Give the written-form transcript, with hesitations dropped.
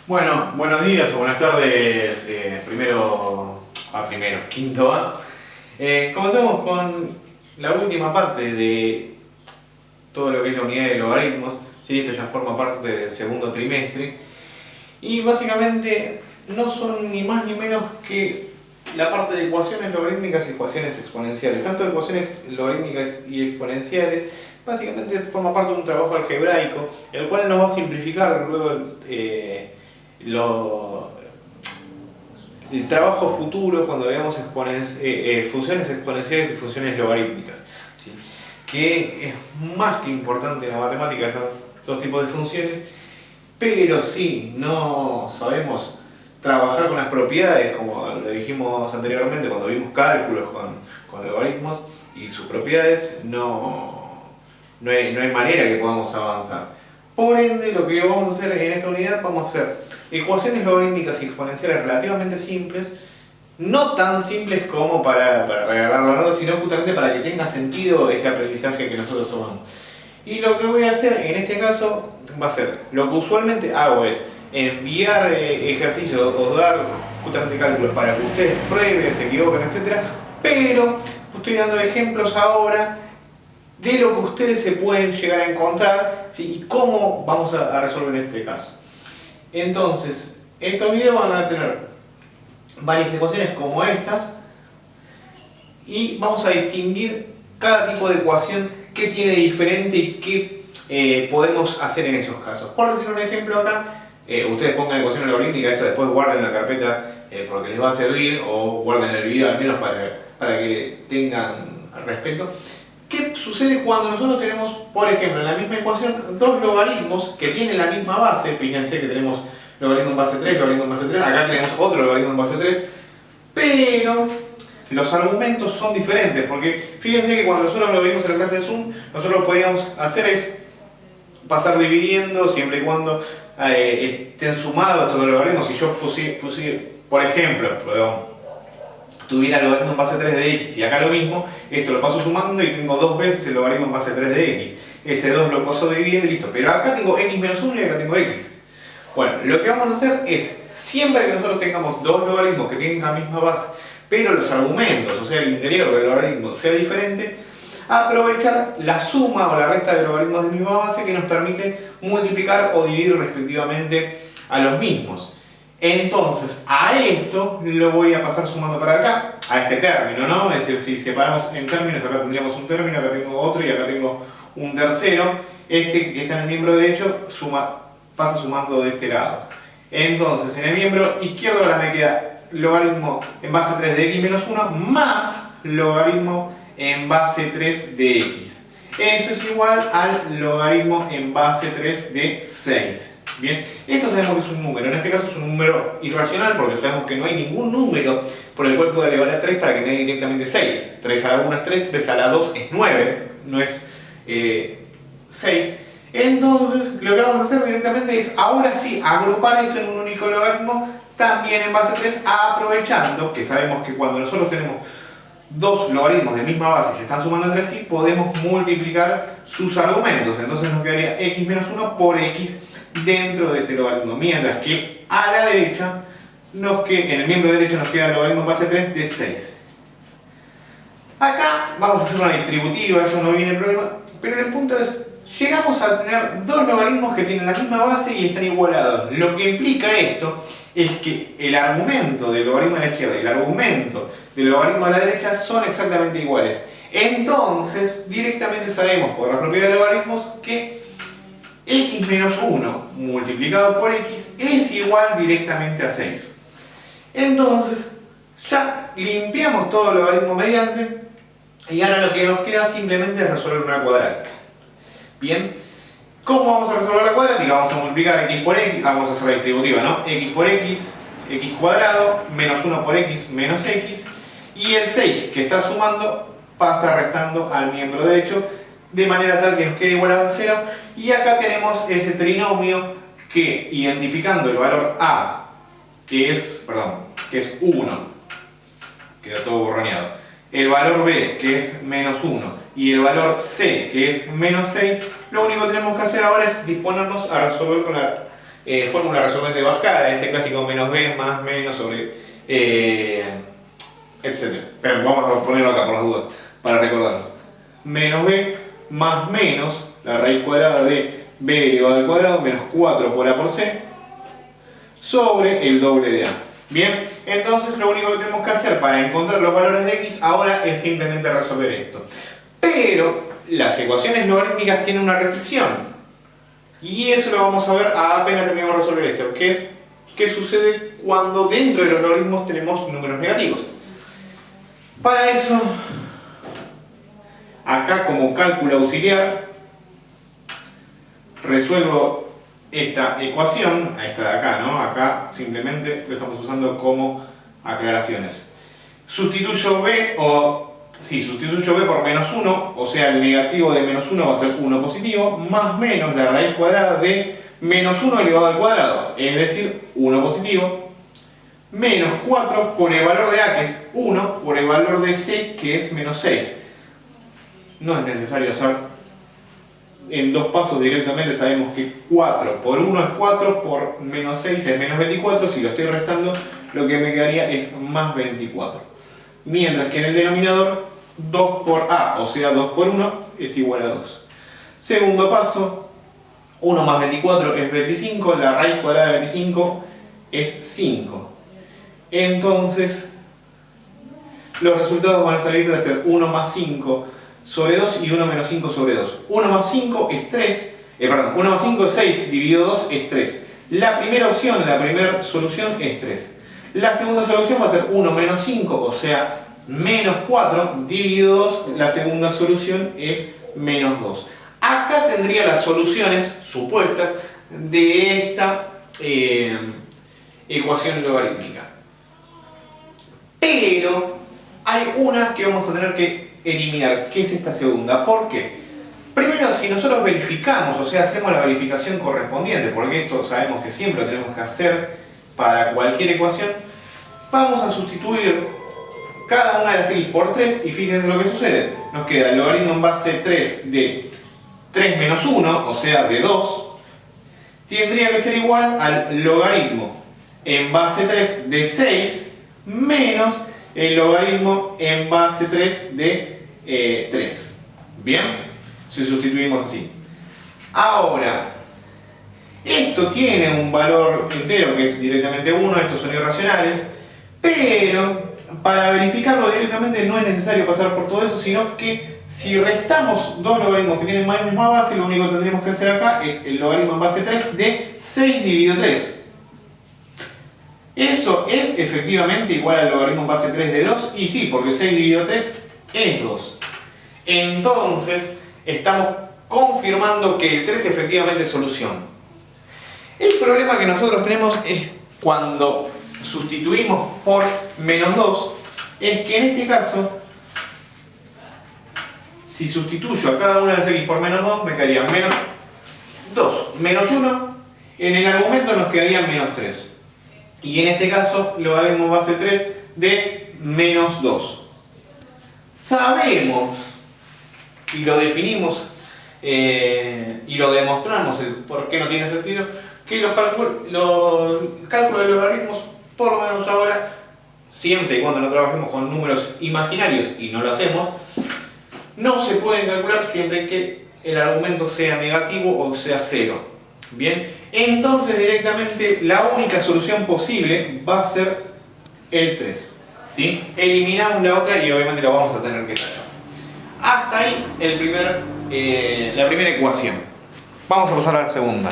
Bueno, buenos días o buenas tardes, quinto A. Comenzamos con la última parte de todo lo que es la unidad de logaritmos. Sí, esto ya forma parte del segundo trimestre. Y básicamente no son ni más ni menos que la parte de ecuaciones logarítmicas y ecuaciones exponenciales. Tanto ecuaciones logarítmicas y exponenciales básicamente forma parte de un trabajo algebraico, el cual nos va a simplificar luego el trabajo futuro cuando veamos funciones exponenciales y funciones logarítmicas, ¿sí? Que es más que importante en la matemática esos dos tipos de funciones, pero si no sabemos trabajar con las propiedades, como lo dijimos anteriormente cuando vimos cálculos con logaritmos y sus propiedades, no hay manera que podamos avanzar. Por ende, lo que vamos a hacer en esta unidad, vamos a hacer ecuaciones logarítmicas y exponenciales relativamente simples, no tan simples como para regalar la nota, sino justamente para que tenga sentido ese aprendizaje que nosotros tomamos. Y lo que voy a hacer en este caso va a ser, lo que usualmente hago es enviar ejercicios o dar justamente cálculos para que ustedes prueben, se equivoquen, etc. Pero estoy dando ejemplos ahora de lo que ustedes se pueden llegar a encontrar, ¿sí? Y cómo vamos a resolver este caso. Entonces, estos videos van a tener varias ecuaciones como estas y vamos a distinguir cada tipo de ecuación que tiene diferente y qué podemos hacer en esos casos. Por decir un ejemplo acá, ustedes pongan ecuaciones logarítmicas, esto después guarden en la carpeta porque les va a servir, o guarden el video al menos para que tengan respeto. ¿Qué sucede cuando nosotros tenemos, por ejemplo, en la misma ecuación, dos logaritmos que tienen la misma base? Fíjense que tenemos logaritmo en base 3, logaritmo en base 3, acá tenemos otro logaritmo en base 3, pero los argumentos son diferentes, porque fíjense que cuando nosotros lo vimos en la clase de Zoom, nosotros lo que podíamos hacer es pasar dividiendo siempre y cuando estén sumados todos los logaritmos. Si yo por ejemplo, tuviera el logaritmo en base 3 de x y acá lo mismo, esto lo paso sumando y tengo dos veces el logaritmo en base 3 de x. Ese 2 lo paso dividiendo y listo. Pero acá tengo x menos 1 y acá tengo x. Bueno, lo que vamos a hacer es, siempre que nosotros tengamos dos logaritmos que tienen la misma base, pero los argumentos, o sea el interior del logaritmo sea diferente, aprovechar la suma o la resta de logaritmos de misma base que nos permite multiplicar o dividir respectivamente a los mismos. Entonces, a esto lo voy a pasar sumando para acá, a este término, ¿no? Es decir, si separamos en términos, acá tendríamos un término, acá tengo otro y acá tengo un tercero. Este que está en el miembro derecho pasa sumando de este lado. Entonces, en el miembro izquierdo ahora me queda logaritmo en base 3 de x menos 1 más logaritmo en base 3 de x. Eso es igual al logaritmo en base 3 de 6. Bien, esto sabemos que es un número, en este caso es un número irracional porque sabemos que no hay ningún número por el cual pueda elevar a 3 para que me dé directamente 6. 3 a la 1 es 3, 3 a la 2 es 9, no es 6. Entonces, lo que vamos a hacer directamente es, ahora sí, agrupar esto en un único logaritmo, también en base 3, aprovechando que sabemos que cuando nosotros tenemos dos logaritmos de misma base y se están sumando entre sí, podemos multiplicar sus argumentos. Entonces nos quedaría x menos 1 por x dentro de este logaritmo, mientras que a la derecha, en el miembro derecho nos queda el logaritmo en base 3 de 6. Acá vamos a hacer una distributiva, eso no viene el problema, pero el punto es, llegamos a tener dos logaritmos que tienen la misma base y están igualados. Lo que implica esto es que el argumento del logaritmo de la izquierda y el argumento del logaritmo de la derecha son exactamente iguales. Entonces, directamente sabemos por la propiedad de logaritmos que x menos 1 multiplicado por x es igual directamente a 6. Entonces, ya limpiamos todo el logaritmo mediante y ahora lo que nos queda simplemente es resolver una cuadrática. Bien, ¿cómo vamos a resolver la cuadrática? Vamos a multiplicar x por x, vamos a hacer la distributiva, ¿no? X por x, x cuadrado, menos 1 por x, menos x, y el 6 que está sumando pasa restando al miembro derecho, de manera tal que nos quede igual a 0, y acá tenemos ese trinomio que, identificando el valor a, que es 1, queda todo borroneado, el valor b, que es menos 1, y el valor c, que es menos 6, lo único que tenemos que hacer ahora es disponernos a resolver con la fórmula resolvente de Bhaskara, ese clásico menos b más menos sobre etc. Pero vamos a ponerlo acá por las dudas, para recordarlo. Menos b más menos la raíz cuadrada de b elevado al cuadrado menos 4 por a por c sobre el doble de a. Bien, entonces lo único que tenemos que hacer para encontrar los valores de x ahora es simplemente resolver esto. Pero las ecuaciones logarítmicas tienen una restricción. Y eso lo vamos a ver apenas terminemos de resolver esto, que es qué sucede cuando dentro de los logaritmos tenemos números negativos. Para eso, acá como cálculo auxiliar, resuelvo esta ecuación, esta de acá, ¿no? Acá simplemente lo estamos usando como aclaraciones. Sustituyo b por menos 1, o sea el negativo de menos 1 va a ser 1 positivo, más menos la raíz cuadrada de menos 1 elevado al cuadrado, es decir, 1 positivo, menos 4 por el valor de a, que es 1, por el valor de c, que es menos 6. No es necesario hacer en dos pasos directamente, sabemos que 4 por 1 es 4, por menos 6 es menos 24, si lo estoy restando lo que me quedaría es más 24. Mientras que en el denominador 2 por a, o sea 2 por 1, es igual a 2. Segundo paso, 1 más 24 es 25, la raíz cuadrada de 25 es 5. Entonces, los resultados van a salir de ser 1 más 5 sobre 2 y 1 menos 5 sobre 2. 1 más 5 es 3, 1 más 5 es 6, dividido 2 es 3. La primera opción, la primera solución es 3. La segunda solución va a ser 1 menos 5, o sea, menos 4, dividido 2, la segunda solución es menos 2. Acá tendría las soluciones supuestas de esta ecuación logarítmica. Pero hay una que vamos a tener que eliminar, que es esta segunda. ¿Por qué? Primero, si nosotros verificamos, o sea, hacemos la verificación correspondiente, porque esto sabemos que siempre lo tenemos que hacer para cualquier ecuación, vamos a sustituir cada una de las x por 3 y fíjense lo que sucede. Nos queda el logaritmo en base 3 de 3 menos 1, o sea, de 2, tendría que ser igual al logaritmo en base 3 de 6 menos el logaritmo en base 3 de 3. Bien, si sustituimos así. Ahora, esto tiene un valor entero que es directamente 1, estos son irracionales, pero para verificarlo directamente no es necesario pasar por todo eso, sino que si restamos dos logaritmos que tienen la misma base, lo único que tendremos que hacer acá es el logaritmo en base 3 de 6 dividido 3. Eso es efectivamente igual al logaritmo en base 3 de 2, y sí, porque 6 dividido 3 es 2. Entonces, estamos confirmando que el 3 efectivamente es solución. El problema que nosotros tenemos es cuando sustituimos por menos 2, es que en este caso, si sustituyo a cada una de las x por menos 2, me quedaría menos 2, menos 1, en el argumento nos quedaría menos 3. Y en este caso, logaritmo base 3 de menos 2. Sabemos, y lo definimos, y lo demostramos, el por qué no tiene sentido, que los cálculos de logaritmos, por lo menos ahora, siempre y cuando no trabajemos con números imaginarios, y no lo hacemos, no se pueden calcular siempre que el argumento sea negativo o sea 0. Bien, entonces directamente la única solución posible va a ser el 3. ¿Sí? Eliminamos la otra y obviamente la vamos a tener que tachar. Hasta ahí la primera ecuación. Vamos a pasar a la segunda.